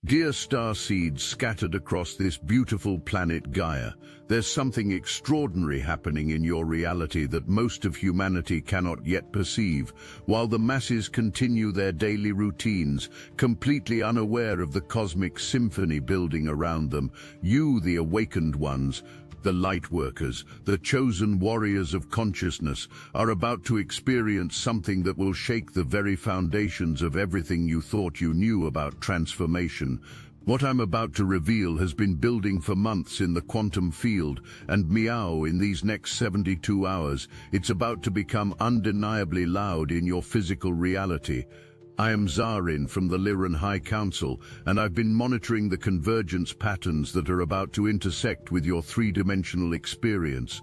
Dear starseeds scattered across this beautiful planet Gaia, there's something extraordinary happening in your reality that most of humanity cannot yet perceive, while the masses continue their daily routines, completely unaware of the cosmic symphony building around them. You, the awakened ones, the light workers, the chosen warriors of consciousness, are about to experience something that will shake the very foundations of everything you thought you knew about transformation. What I'm about to reveal has been building for months in the quantum field, and meow in these next 72 hours, it's about to become undeniably loud in your physical reality. I am Zarin from the Lyran High Council, and I've been monitoring the convergence patterns that are about to intersect with your three-dimensional experience.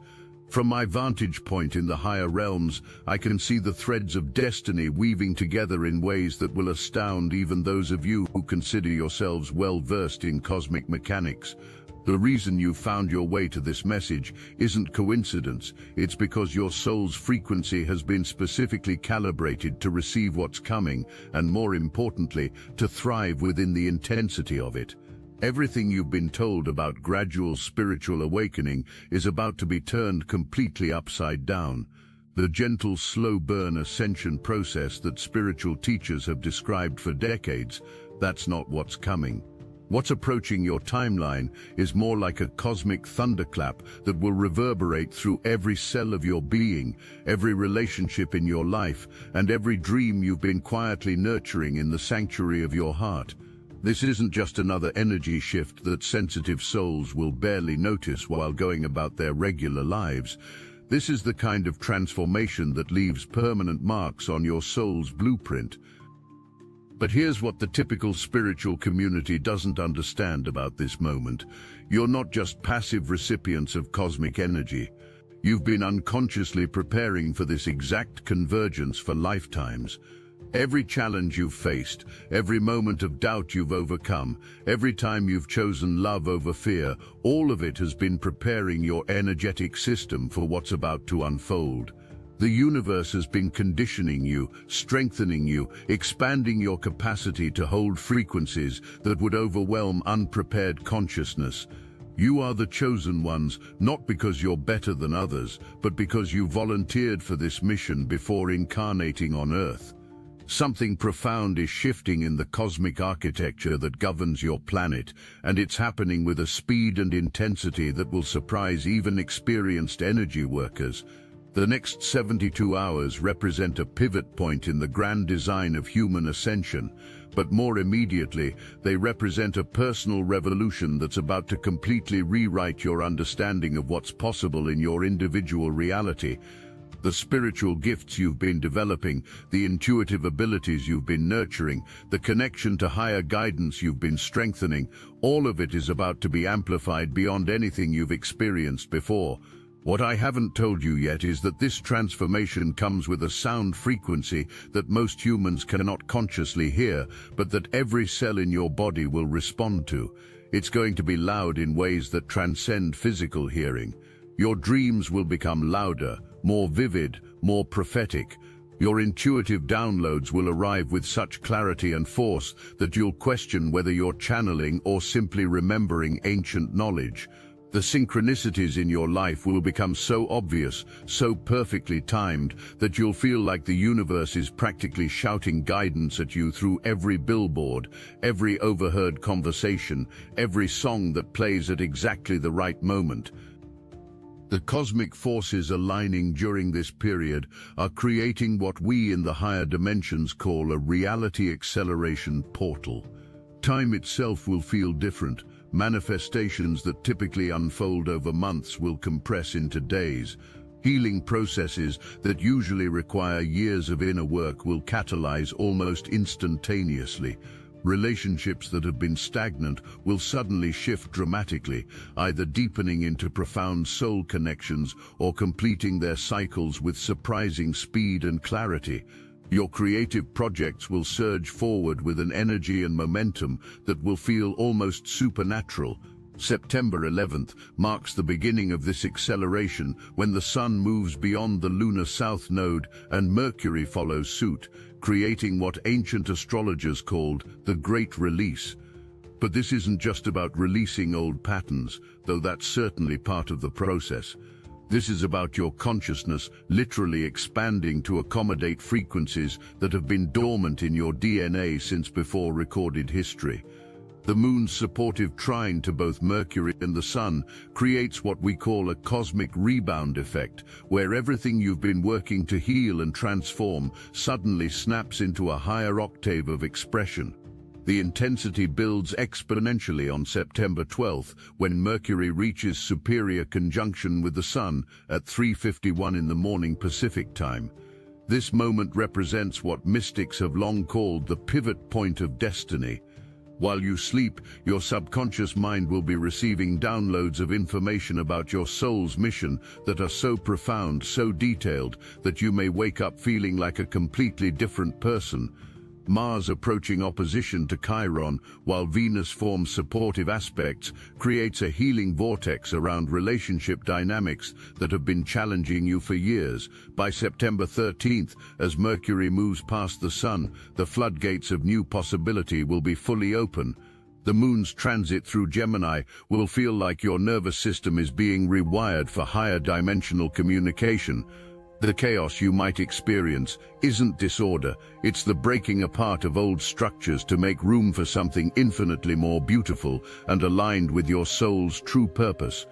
From my vantage point in the higher realms, I can see the threads of destiny weaving together in ways that will astound even those of you who consider yourselves well-versed in cosmic mechanics. The reason you found your way to this message isn't coincidence. It's because your soul's frequency has been specifically calibrated to receive what's coming, and more importantly, to thrive within the intensity of it. Everything you've been told about gradual spiritual awakening is about to be turned completely upside down. The gentle, slow-burn ascension process that spiritual teachers have described for decades, that's not what's coming. What's approaching your timeline is more like a cosmic thunderclap that will reverberate through every cell of your being, every relationship in your life, and every dream you've been quietly nurturing in the sanctuary of your heart. This isn't just another energy shift that sensitive souls will barely notice while going about their regular lives. This is the kind of transformation that leaves permanent marks on your soul's blueprint. But here's what the typical spiritual community doesn't understand about this moment. You're not just passive recipients of cosmic energy. You've been unconsciously preparing for this exact convergence for lifetimes. Every challenge you've faced, every moment of doubt you've overcome, every time you've chosen love over fear, all of it has been preparing your energetic system for what's about to unfold. The universe has been conditioning you, strengthening you, expanding your capacity to hold frequencies that would overwhelm unprepared consciousness. You are the chosen ones, not because you're better than others, but because you volunteered for this mission before incarnating on Earth. Something profound is shifting in the cosmic architecture that governs your planet, and it's happening with a speed and intensity that will surprise even experienced energy workers. The next 72 hours represent a pivot point in the grand design of human ascension, but more immediately, they represent a personal revolution that's about to completely rewrite your understanding of what's possible in your individual reality. The spiritual gifts you've been developing, the intuitive abilities you've been nurturing, the connection to higher guidance you've been strengthening, all of it is about to be amplified beyond anything you've experienced before. What I haven't told you yet is that this transformation comes with a sound frequency that most humans cannot consciously hear, but that every cell in your body will respond to. It's going to be loud in ways that transcend physical hearing. Your dreams will become louder, more vivid, more prophetic. Your intuitive downloads will arrive with such clarity and force that you'll question whether you're channeling or simply remembering ancient knowledge. The synchronicities in your life will become so obvious, so perfectly timed, that you'll feel like the universe is practically shouting guidance at you through every billboard, every overheard conversation, every song that plays at exactly the right moment. The cosmic forces aligning during this period are creating what we in the higher dimensions call a reality acceleration portal. Time itself will feel different. Manifestations that typically unfold over months will compress into days. Healing processes that usually require years of inner work will catalyze almost instantaneously. Relationships that have been stagnant will suddenly shift dramatically, either deepening into profound soul connections or completing their cycles with surprising speed and clarity. Your creative projects will surge forward with an energy and momentum that will feel almost supernatural. September 11th marks the beginning of this acceleration when the Sun moves beyond the lunar south node and Mercury follows suit, creating what ancient astrologers called the Great Release. But this isn't just about releasing old patterns, though that's certainly part of the process. This is about your consciousness literally expanding to accommodate frequencies that have been dormant in your DNA since before recorded history. The moon's supportive trine to both Mercury and the Sun creates what we call a cosmic rebound effect, where everything you've been working to heal and transform suddenly snaps into a higher octave of expression. The intensity builds exponentially on September 12th, when Mercury reaches superior conjunction with the Sun at 3:51 in the morning Pacific time. This moment represents what mystics have long called the pivot point of destiny. While you sleep, your subconscious mind will be receiving downloads of information about your soul's mission that are so profound, so detailed, that you may wake up feeling like a completely different person. Mars approaching opposition to Chiron, while Venus forms supportive aspects, creates a healing vortex around relationship dynamics that have been challenging you for years. By September 13th, as Mercury moves past the Sun, the floodgates of new possibility will be fully open. The moon's transit through Gemini will feel like your nervous system is being rewired for higher dimensional communication. The chaos you might experience isn't disorder, it's the breaking apart of old structures to make room for something infinitely more beautiful and aligned with your soul's true purpose.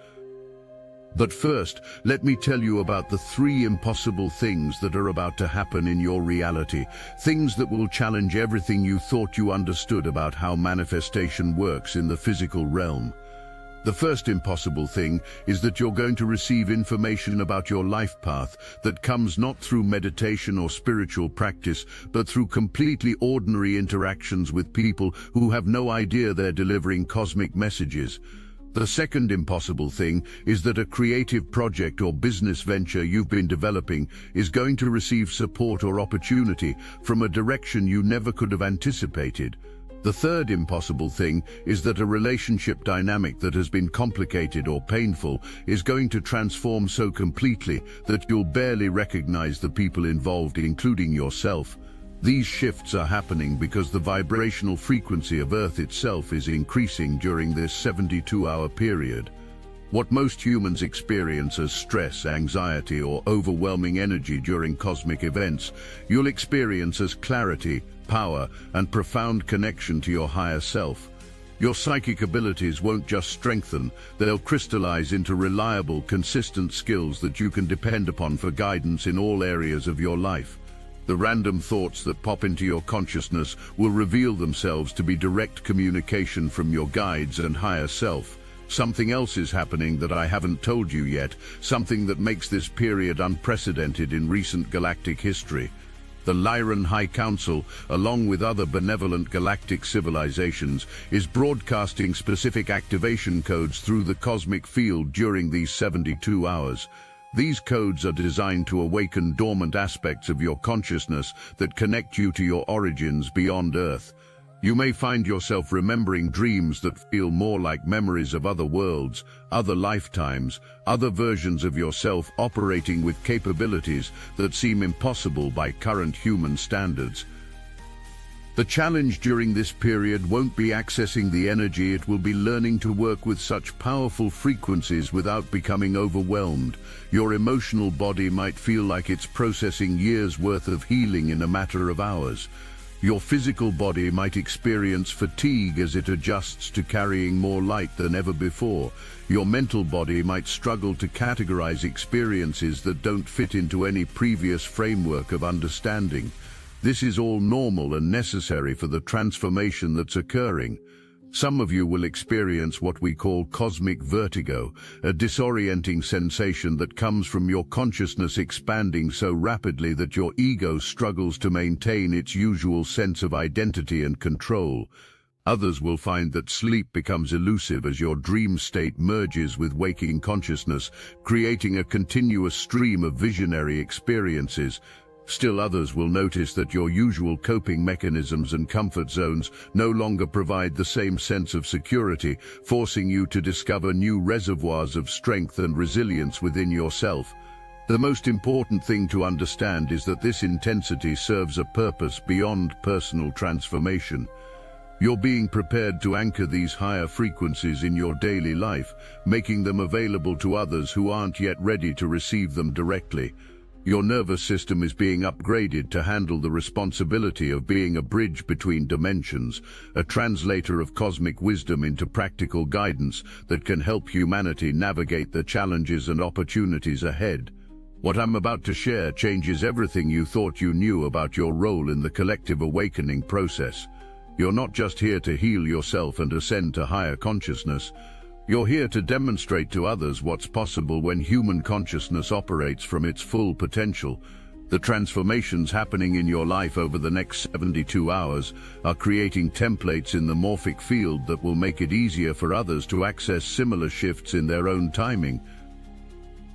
But first, let me tell you about the 3 impossible things that are about to happen in your reality, things that will challenge everything you thought you understood about how manifestation works in the physical realm. The first impossible thing is that you're going to receive information about your life path that comes not through meditation or spiritual practice, but through completely ordinary interactions with people who have no idea they're delivering cosmic messages. The second impossible thing is that a creative project or business venture you've been developing is going to receive support or opportunity from a direction you never could have anticipated. The third impossible thing is that a relationship dynamic that has been complicated or painful is going to transform so completely that you'll barely recognize the people involved, including yourself. These shifts are happening because the vibrational frequency of Earth itself is increasing during this 72-hour period. What most humans experience as stress, anxiety, or overwhelming energy during cosmic events, you'll experience as clarity, power, and profound connection to your higher self. Your psychic abilities won't just strengthen, they'll crystallize into reliable, consistent skills that you can depend upon for guidance in all areas of your life. The random thoughts that pop into your consciousness will reveal themselves to be direct communication from your guides and higher self. Something else is happening that I haven't told you yet, something that makes this period unprecedented in recent galactic history. The Lyran High Council, along with other benevolent galactic civilizations, is broadcasting specific activation codes through the cosmic field during these 72 hours. These codes are designed to awaken dormant aspects of your consciousness that connect you to your origins beyond Earth. You may find yourself remembering dreams that feel more like memories of other worlds, other lifetimes, other versions of yourself operating with capabilities that seem impossible by current human standards. The challenge during this period won't be accessing the energy, it will be learning to work with such powerful frequencies without becoming overwhelmed. Your emotional body might feel like it's processing years' worth of healing in a matter of hours. Your physical body might experience fatigue as it adjusts to carrying more light than ever before. Your mental body might struggle to categorize experiences that don't fit into any previous framework of understanding. This is all normal and necessary for the transformation that's occurring. Some of you will experience what we call cosmic vertigo, a disorienting sensation that comes from your consciousness expanding so rapidly that your ego struggles to maintain its usual sense of identity and control. Others will find that sleep becomes elusive as your dream state merges with waking consciousness, creating a continuous stream of visionary experiences. Still others will notice that your usual coping mechanisms and comfort zones no longer provide the same sense of security, forcing you to discover new reservoirs of strength and resilience within yourself. The most important thing to understand is that this intensity serves a purpose beyond personal transformation. You're being prepared to anchor these higher frequencies in your daily life, making them available to others who aren't yet ready to receive them directly. Your nervous system is being upgraded to handle the responsibility of being a bridge between dimensions, a translator of cosmic wisdom into practical guidance that can help humanity navigate the challenges and opportunities ahead. What I'm about to share changes everything you thought you knew about your role in the collective awakening process. You're not just here to heal yourself and ascend to higher consciousness. You're here to demonstrate to others what's possible when human consciousness operates from its full potential. The transformations happening in your life over the next 72 hours are creating templates in the morphic field that will make it easier for others to access similar shifts in their own timing.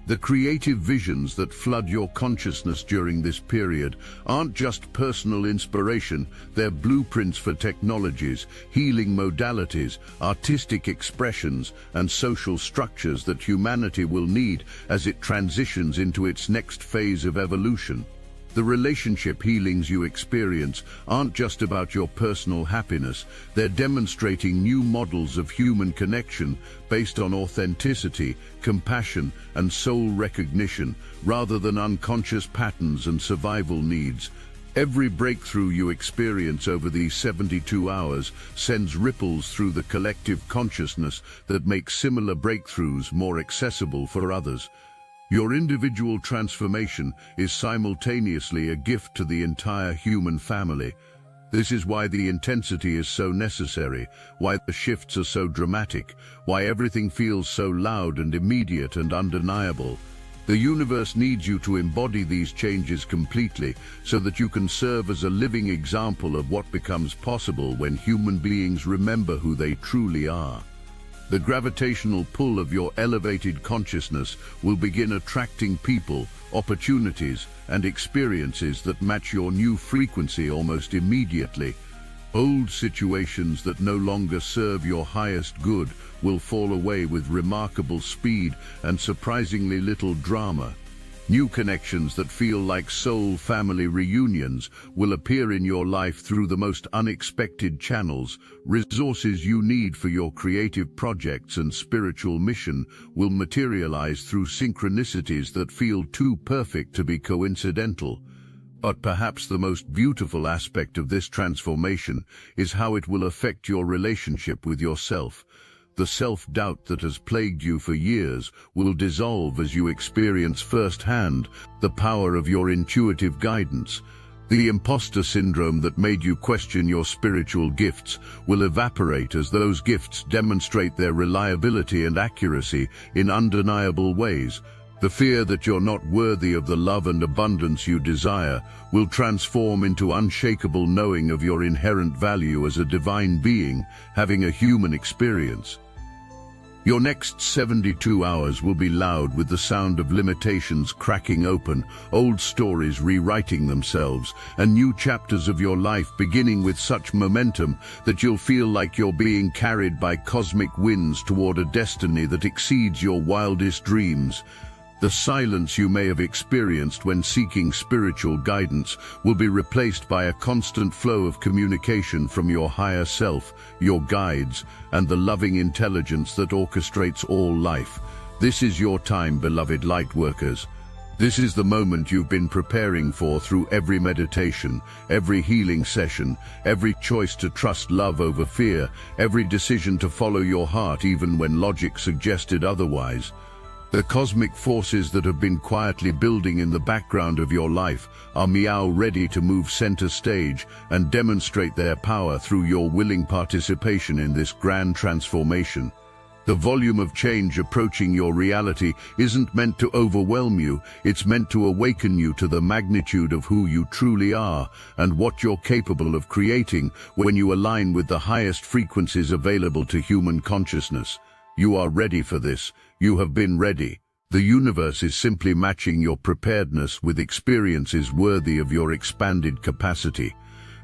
The creative visions that flood your consciousness during this period aren't just personal inspiration, they're blueprints for technologies, healing modalities, artistic expressions, and social structures that humanity will need as it transitions into its next phase of evolution. The relationship healings you experience aren't just about your personal happiness, they're demonstrating new models of human connection based on authenticity, compassion, and soul recognition, rather than unconscious patterns and survival needs. Every breakthrough you experience over these 72 hours sends ripples through the collective consciousness that makes similar breakthroughs more accessible for others. Your individual transformation is simultaneously a gift to the entire human family. This is why the intensity is so necessary, why the shifts are so dramatic, why everything feels so loud and immediate and undeniable. The universe needs you to embody these changes completely so that you can serve as a living example of what becomes possible when human beings remember who they truly are. The gravitational pull of your elevated consciousness will begin attracting people, opportunities, and experiences that match your new frequency almost immediately. Old situations that no longer serve your highest good will fall away with remarkable speed and surprisingly little drama. New connections that feel like soul family reunions will appear in your life through the most unexpected channels. Resources you need for your creative projects and spiritual mission will materialize through synchronicities that feel too perfect to be coincidental. But perhaps the most beautiful aspect of this transformation is how it will affect your relationship with yourself. The self-doubt that has plagued you for years will dissolve as you experience firsthand the power of your intuitive guidance. The imposter syndrome that made you question your spiritual gifts will evaporate as those gifts demonstrate their reliability and accuracy in undeniable ways. The fear that you're not worthy of the love and abundance you desire will transform into unshakable knowing of your inherent value as a divine being having a human experience. Your next 72 hours will be loud with the sound of limitations cracking open, old stories rewriting themselves, and new chapters of your life beginning with such momentum that you'll feel like you're being carried by cosmic winds toward a destiny that exceeds your wildest dreams. The silence you may have experienced when seeking spiritual guidance will be replaced by a constant flow of communication from your higher self, your guides, and the loving intelligence that orchestrates all life. This is your time, beloved lightworkers. This is the moment you've been preparing for through every meditation, every healing session, every choice to trust love over fear, every decision to follow your heart even when logic suggested otherwise. The cosmic forces that have been quietly building in the background of your life are ready to move center stage and demonstrate their power through your willing participation in this grand transformation. The volume of change approaching your reality isn't meant to overwhelm you, it's meant to awaken you to the magnitude of who you truly are and what you're capable of creating when you align with the highest frequencies available to human consciousness. You are ready for this. You have been ready. The universe is simply matching your preparedness with experiences worthy of your expanded capacity.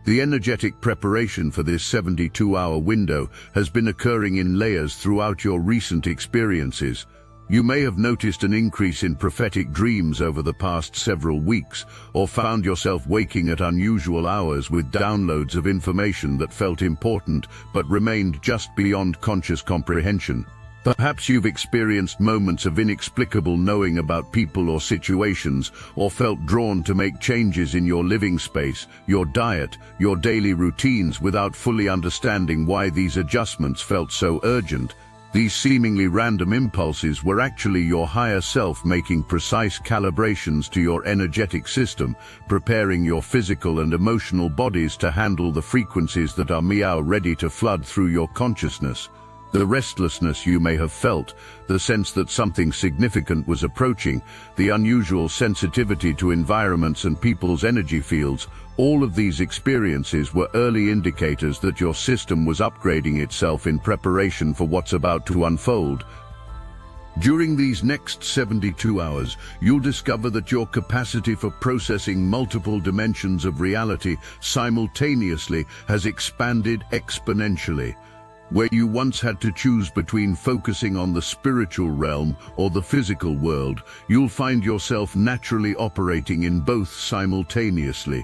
The energetic preparation for this 72-hour window has been occurring in layers throughout your recent experiences. You may have noticed an increase in prophetic dreams over the past several weeks, or found yourself waking at unusual hours with downloads of information that felt important but remained just beyond conscious comprehension. Perhaps you've experienced moments of inexplicable knowing about people or situations, or felt drawn to make changes in your living space, your diet, your daily routines without fully understanding why these adjustments felt so urgent. These seemingly random impulses were actually your higher self making precise calibrations to your energetic system, preparing your physical and emotional bodies to handle the frequencies that are ready to flood through your consciousness. The restlessness you may have felt, the sense that something significant was approaching, the unusual sensitivity to environments and people's energy fields, all of these experiences were early indicators that your system was upgrading itself in preparation for what's about to unfold. During these next 72 hours, you'll discover that your capacity for processing multiple dimensions of reality simultaneously has expanded exponentially. Where you once had to choose between focusing on the spiritual realm or the physical world, you'll find yourself naturally operating in both simultaneously.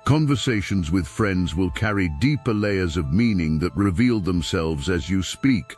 Conversations with friends will carry deeper layers of meaning that reveal themselves as you speak.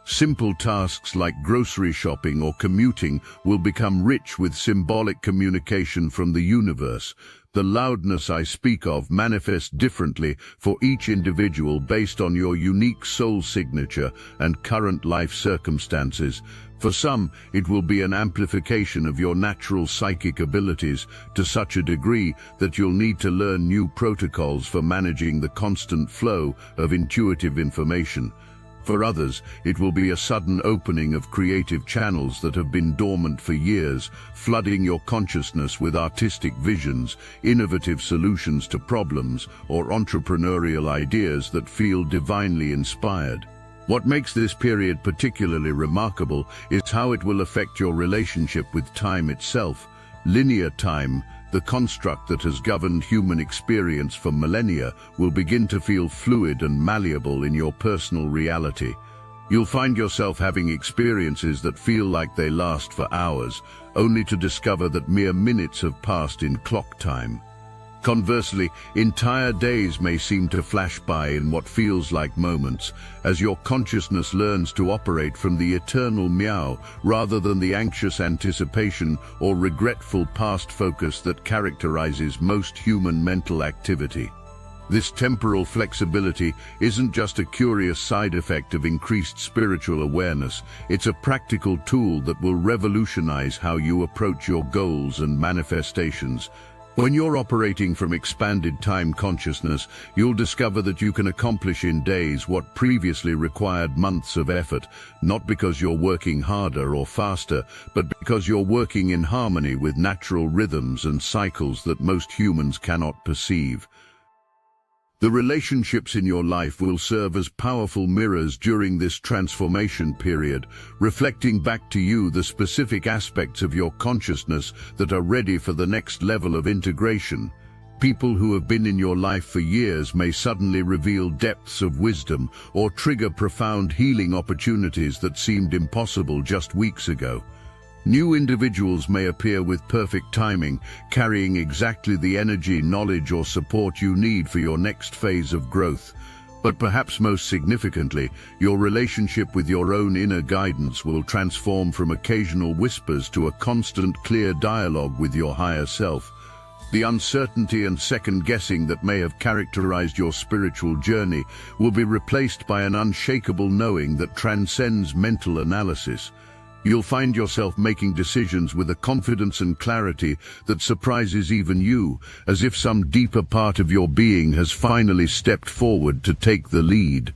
Simple tasks like grocery shopping or commuting will become rich with symbolic communication from the universe. The loudness I speak of manifests differently for each individual based on your unique soul signature and current life circumstances. For some, it will be an amplification of your natural psychic abilities to such a degree that you'll need to learn new protocols for managing the constant flow of intuitive information. For others, it will be a sudden opening of creative channels that have been dormant for years, flooding your consciousness with artistic visions, innovative solutions to problems, or entrepreneurial ideas that feel divinely inspired. What makes this period particularly remarkable is how it will affect your relationship with time itself. Linear time, the construct that has governed human experience for millennia, will begin to feel fluid and malleable in your personal reality. You'll find yourself having experiences that feel like they last for hours, only to discover that mere minutes have passed in clock time. Conversely, entire days may seem to flash by in what feels like moments, as your consciousness learns to operate from the eternal meow rather than the anxious anticipation or regretful past focus that characterizes most human mental activity. This temporal flexibility isn't just a curious side effect of increased spiritual awareness, it's a practical tool that will revolutionize how you approach your goals and manifestations. When you're operating from expanded time consciousness, you'll discover that you can accomplish in days what previously required months of effort, not because you're working harder or faster, but because you're working in harmony with natural rhythms and cycles that most humans cannot perceive. The relationships in your life will serve as powerful mirrors during this transformation period, reflecting back to you the specific aspects of your consciousness that are ready for the next level of integration. People who have been in your life for years may suddenly reveal depths of wisdom or trigger profound healing opportunities that seemed impossible just weeks ago. New individuals may appear with perfect timing, carrying exactly the energy, knowledge, or support you need for your next phase of growth. But perhaps most significantly, your relationship with your own inner guidance will transform from occasional whispers to a constant, clear dialogue with your higher self. The uncertainty and second-guessing that may have characterized your spiritual journey will be replaced by an unshakable knowing that transcends mental analysis. You'll find yourself making decisions with a confidence and clarity that surprises even you, as if some deeper part of your being has finally stepped forward to take the lead.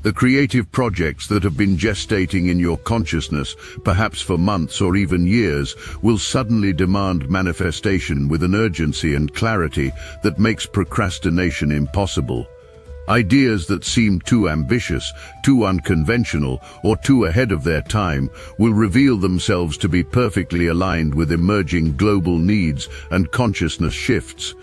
The creative projects that have been gestating in your consciousness, perhaps for months or even years, will suddenly demand manifestation with an urgency and clarity that makes procrastination impossible. Ideas that seem too ambitious, too unconventional, or too ahead of their time will reveal themselves to be perfectly aligned with emerging global needs and consciousness shifts.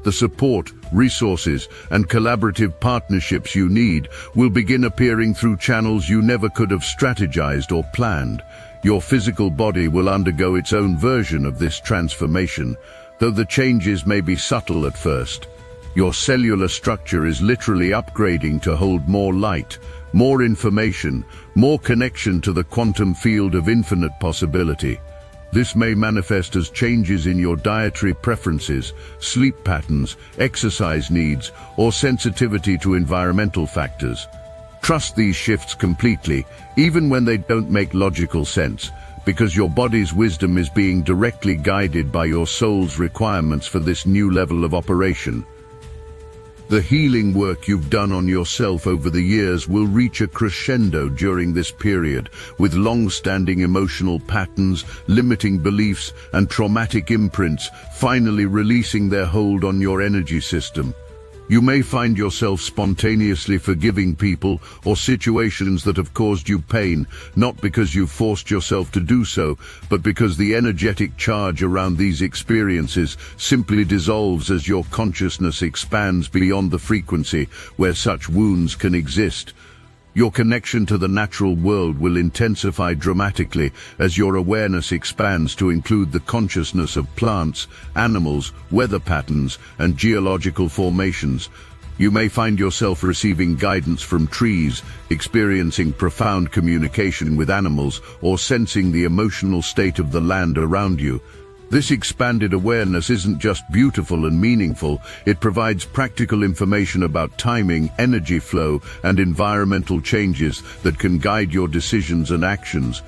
The support, resources, and collaborative partnerships you need will begin appearing through channels you never could have strategized or planned. Your physical body will undergo its own version of this transformation, though the changes may be subtle at first. Your cellular structure is literally upgrading to hold more light, more information, more connection to the quantum field of infinite possibility. This may manifest as changes in your dietary preferences, sleep patterns, exercise needs, or sensitivity to environmental factors. Trust these shifts completely, even when they don't make logical sense, because your body's wisdom is being directly guided by your soul's requirements for this new level of operation. The healing work you've done on yourself over the years will reach a crescendo during this period, with long-standing emotional patterns, limiting beliefs, and traumatic imprints finally releasing their hold on your energy system. You may find yourself spontaneously forgiving people or situations that have caused you pain, not because you've forced yourself to do so, but because the energetic charge around these experiences simply dissolves as your consciousness expands beyond the frequency where such wounds can exist. Your connection to the natural world will intensify dramatically as your awareness expands to include the consciousness of plants, animals, weather patterns, and geological formations. You may find yourself receiving guidance from trees, experiencing profound communication with animals, or sensing the emotional state of the land around you. This expanded awareness isn't just beautiful and meaningful, it provides practical information about timing, energy flow, and environmental changes that can guide your decisions and actions.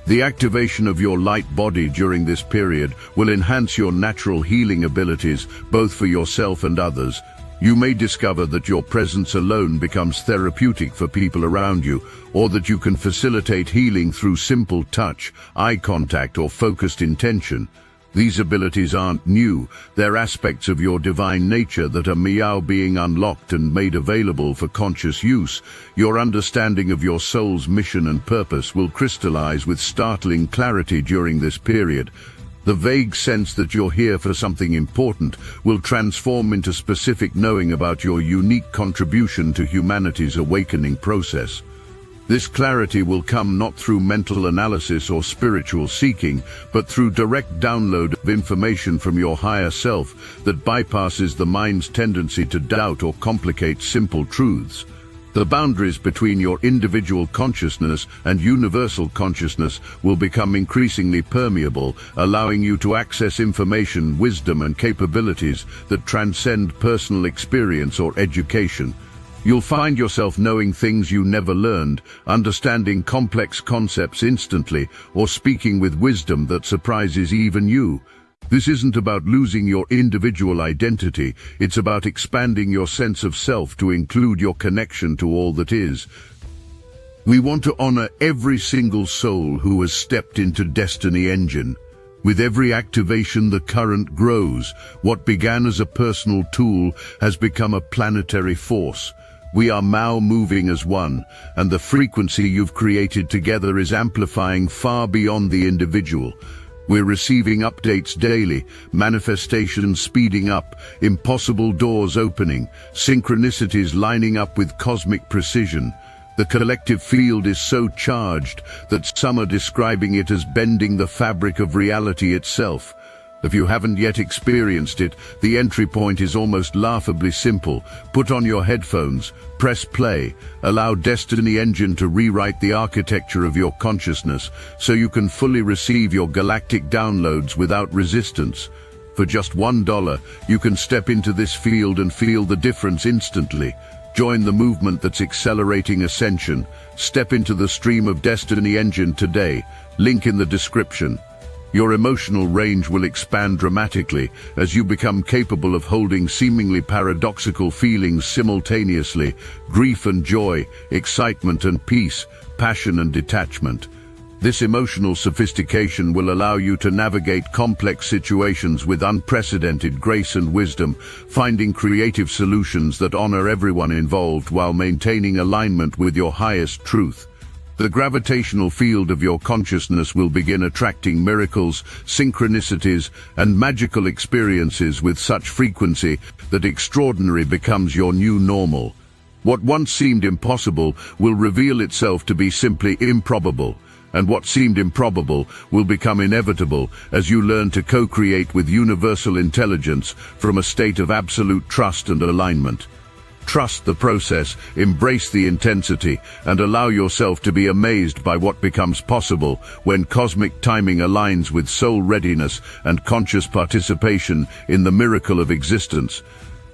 The activation of your light body during this period will enhance your natural healing abilities, both for yourself and others. You may discover that your presence alone becomes therapeutic for people around you, or that you can facilitate healing through simple touch, eye contact, or focused intention. These abilities aren't new, they're aspects of your divine nature that are being unlocked and made available for conscious use. Your understanding of your soul's mission and purpose will crystallize with startling clarity during this period. The vague sense that you're here for something important will transform into specific knowing about your unique contribution to humanity's awakening process. This clarity will come not through mental analysis or spiritual seeking, but through direct download of information from your higher self that bypasses the mind's tendency to doubt or complicate simple truths. The boundaries between your individual consciousness and universal consciousness will become increasingly permeable, allowing you to access information, wisdom, and capabilities that transcend personal experience or education. You'll find yourself knowing things you never learned, understanding complex concepts instantly, or speaking with wisdom that surprises even you. This isn't about losing your individual identity, it's about expanding your sense of self to include your connection to all that is. We want to honor every single soul who has stepped into Destiny Engine. With every activation, the current grows. What began as a personal tool has become a planetary force. We are now moving as one, and the frequency you've created together is amplifying far beyond the individual. We're receiving updates daily, manifestations speeding up, impossible doors opening, synchronicities lining up with cosmic precision. The collective field is so charged that some are describing it as bending the fabric of reality itself. If you haven't yet experienced it, the entry point is almost laughably simple. Put on your headphones, press play, allow Destiny Engine to rewrite the architecture of your consciousness so you can fully receive your galactic downloads without resistance. For just $1, you can step into this field and feel the difference instantly. Join the movement that's accelerating ascension. Step into the stream of Destiny Engine today. Link in the description. Your emotional range will expand dramatically as you become capable of holding seemingly paradoxical feelings simultaneously: grief and joy, excitement and peace, passion and detachment. This emotional sophistication will allow you to navigate complex situations with unprecedented grace and wisdom, finding creative solutions that honor everyone involved while maintaining alignment with your highest truth. The gravitational field of your consciousness will begin attracting miracles, synchronicities, and magical experiences with such frequency that extraordinary becomes your new normal. What once seemed impossible will reveal itself to be simply improbable, and what seemed improbable will become inevitable as you learn to co-create with universal intelligence from a state of absolute trust and alignment. Trust the process, embrace the intensity, and allow yourself to be amazed by what becomes possible when cosmic timing aligns with soul readiness and conscious participation in the miracle of existence.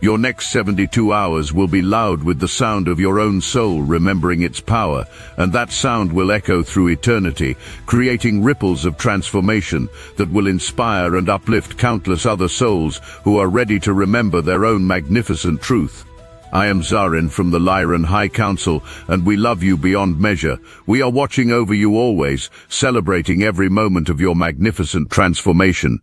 Your next 72 hours will be loud with the sound of your own soul remembering its power, and that sound will echo through eternity, creating ripples of transformation that will inspire and uplift countless other souls who are ready to remember their own magnificent truth. I am Zarin from the Lyran High Council, and we love you beyond measure. We are watching over you always, celebrating every moment of your magnificent transformation.